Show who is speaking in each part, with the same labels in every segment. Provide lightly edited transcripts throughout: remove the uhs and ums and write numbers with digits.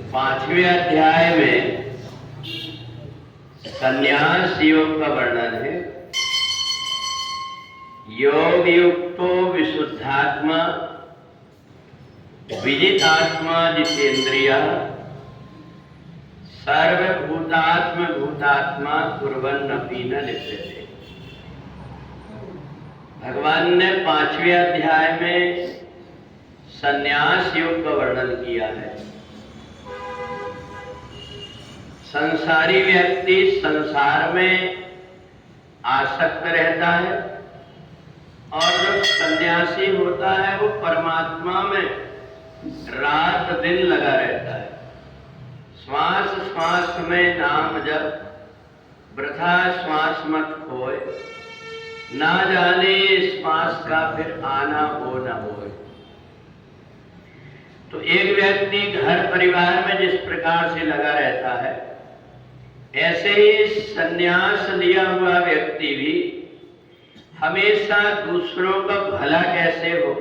Speaker 1: 5वें अध्याय में संन्यास योग का वर्णन है। योग युक्तो विशुद्धात्मा विजितात्मा जितेन्द्रिया सर्वभूतात्म भूतात्मा कुर्वन्नपि न लिप्यते। भगवान ने 5वें अध्याय में संन्यास योग का वर्णन किया है। संसारी व्यक्ति संसार में आसक्त रहता है और जो सन्यासी होता है वो परमात्मा में रात दिन लगा रहता है। श्वास श्वास में नाम जप वृथा श्वास मत खोए, ना जाने श्वास का फिर आना हो न होए। तो एक व्यक्ति घर परिवार में जिस प्रकार से लगा रहता है, ऐसे ही संन्यास लिया हुआ व्यक्ति भी हमेशा दूसरों का भला कैसे हो,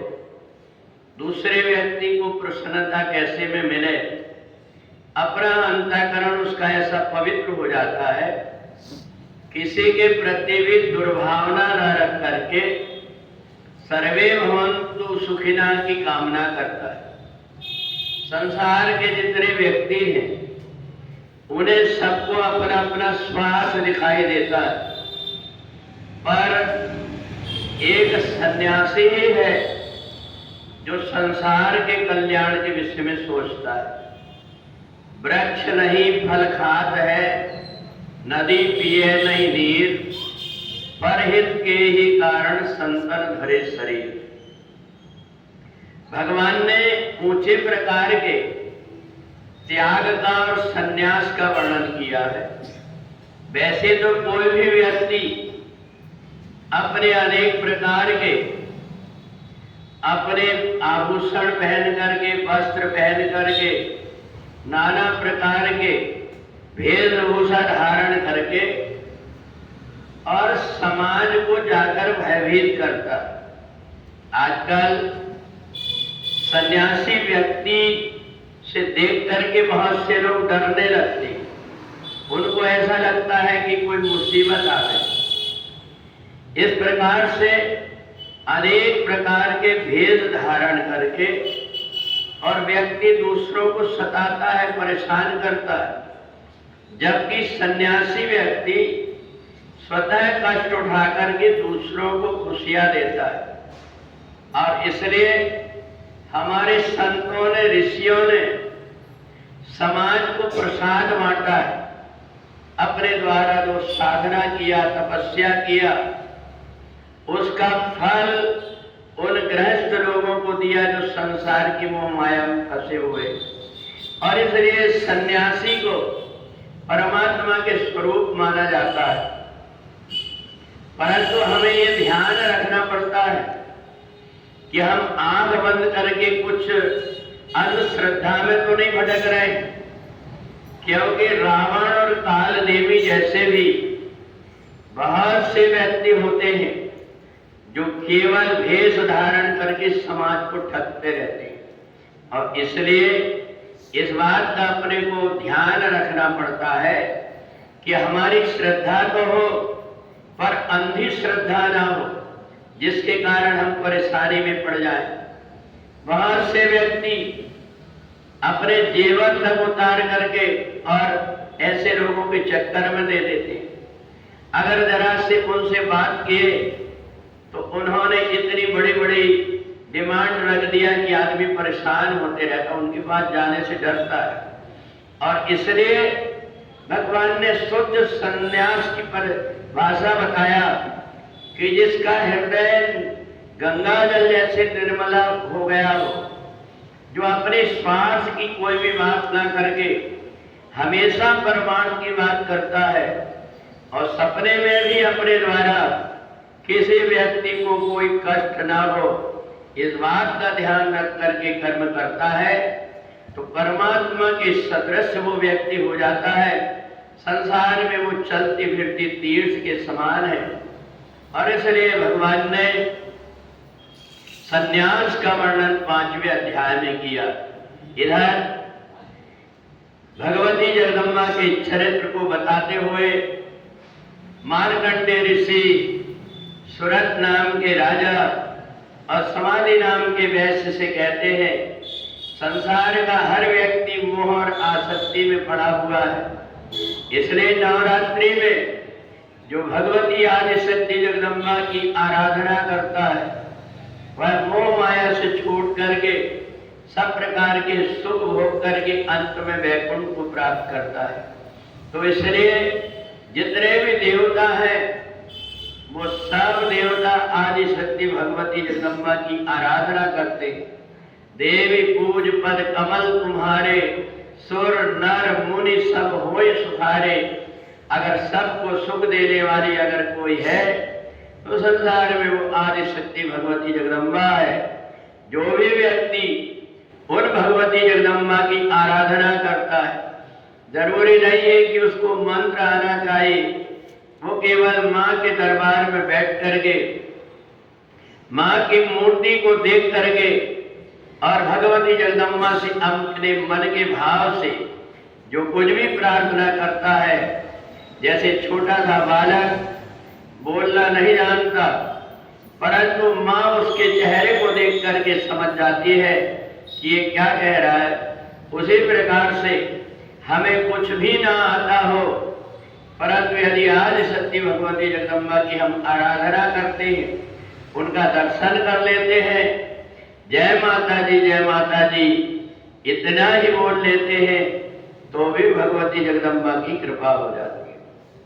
Speaker 1: दूसरे व्यक्ति को प्रसन्नता कैसे में मिले, अपना अंतःकरण उसका ऐसा पवित्र हो जाता है, किसी के प्रति भी दुर्भावना न रख करके सर्वे भवन्तु सुखिना की कामना करता है। संसार के जितने व्यक्ति हैं उन्हें सबको अपना अपना स्वार्थ दिखाई देता है, पर एक सन्यासी ही है जो संसार के कल्याण के विषय में सोचता है। वृक्ष नहीं फल खात है, नदी पिए नहीं नीर, परहित के ही कारण संतन धरे शरीर। भगवान ने ऊंचे प्रकार के त्याग का और संन्यास का वर्णन किया है। वैसे तो कोई भी व्यक्ति अपने अनेक प्रकार के अपने आभूषण पहन करके, वस्त्र पहन करके, नाना प्रकार के वेशभूषा धारण करके और समाज को जाकर भयभीत करता। आजकल सन्यासी व्यक्ति से देख करके बहुत से लोग डरने लगते, उनको ऐसा लगता है कि कोई मुसीबत आ गई। इस प्रकार से अनेक प्रकार के भेष धारण करके और व्यक्ति दूसरों को सताता है, परेशान करता है, जबकि सन्यासी व्यक्ति स्वतः कष्ट उठा करके दूसरों को खुशियां देता है। और इसलिए हमारे संतों ने, ऋषियों ने समाज को प्रसाद बांटा है। अपने द्वारा जो साधना किया, तपस्या किया, उसका फल उन गृहस्थ लोगों को दिया जो संसार की मोह माया में फंसे हुए। और इसलिए सन्यासी को परमात्मा के स्वरूप माना जाता है। परंतु हमें ये ध्यान रखना पड़ता है कि हम आंख बंद करके कुछ अंधश्रद्धा में तो नहीं भटक रहे, क्योंकि रावण और काल नेमी जैसे भी बहुत से व्यक्ति होते हैं जो केवल भेष धारण करके समाज को ठगते रहते हैं। और इसलिए इस बात का अपने को ध्यान रखना पड़ता है कि हमारी श्रद्धा तो हो पर अंधी श्रद्धा ना हो, जिसके कारण हम परेशानी में पड़ जाएं। बहुत से व्यक्ति अपने जीवन तक उतार करके और ऐसे लोगों के चक्कर में दे देते हैं। अगर जरा से उनसे बात किए तो उन्होंने इतनी बड़ी बड़ी डिमांड रख दिया कि आदमी परेशान होते रहता, उनके पास जाने से डरता है। और इसलिए भगवान ने शुद्ध संन्यास की परिभाषा बताया कि जिसका हृदय गंगा जल जैसे निर्मला हो गया हो, जो अपने स्वार्थ की कोई भी बात ना करके हमेशा परमार्थ की बात करता है और सपने में भी अपने द्वारा किसी व्यक्ति को कोई कष्ट ना हो, इस बात का ध्यान रख करके कर्म करता है, तो परमात्मा के सदृश वो व्यक्ति हो जाता है। संसार में वो चलती फिरती तीर्थ के समान है। और इसलिए भगवान ने संन्यास का वर्णन 5वें अध्याय में किया। इधर जगदम्बा के चरित्र को बताते हुए मार्कंडेय ऋषि, सुरत नाम के राजा और समाधि नाम के वैश्य से कहते हैं, संसार का हर व्यक्ति मोह और आसक्ति में पड़ा हुआ है। इसलिए नवरात्रि में जो भगवती आदिशक्ति जगदम्बा की आराधना करता है वह मोह माया से छूट करके सब प्रकार के सुख भोग करके अंत में वैकुंठ को प्राप्त करता है। तो इसलिए जितने भी देवता हैं वो सब देवता आदिशक्ति भगवती जगदम्बा की आराधना करते हैं। देवी पूज पद कमल तुम्हारे, सुर नर मुनि सब होय सुखारे। अगर सबको सुख देने वाली अगर कोई है तो संसार में वो आदिशक्ति भगवती जगदम्बा है। जो भी व्यक्ति उन भगवती जगदम्बा की आराधना करता है, जरूरी नहीं है कि उसको मंत्र आना चाहिए। वो केवल माँ के दरबार में बैठ करके माँ की मूर्ति को देख करके और भगवती जगदम्बा से अपने मन के भाव से जो कुछ भी प्रार्थना करता है, जैसे छोटा सा बालक बोलना नहीं जानता परंतु माँ उसके चेहरे को देख करके समझ जाती है कि ये क्या कह रहा है, उसी प्रकार से हमें कुछ भी ना आता हो परंतु यदि आदिशक्ति भगवती जगदम्बा की हम आराधना करते हैं, उनका दर्शन कर लेते हैं, जय माता जी इतना ही बोल लेते हैं तो भी भगवती जगदम्बा की कृपा हो जाती है।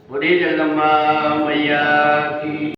Speaker 1: बोलिए जगदम्बा मैया की।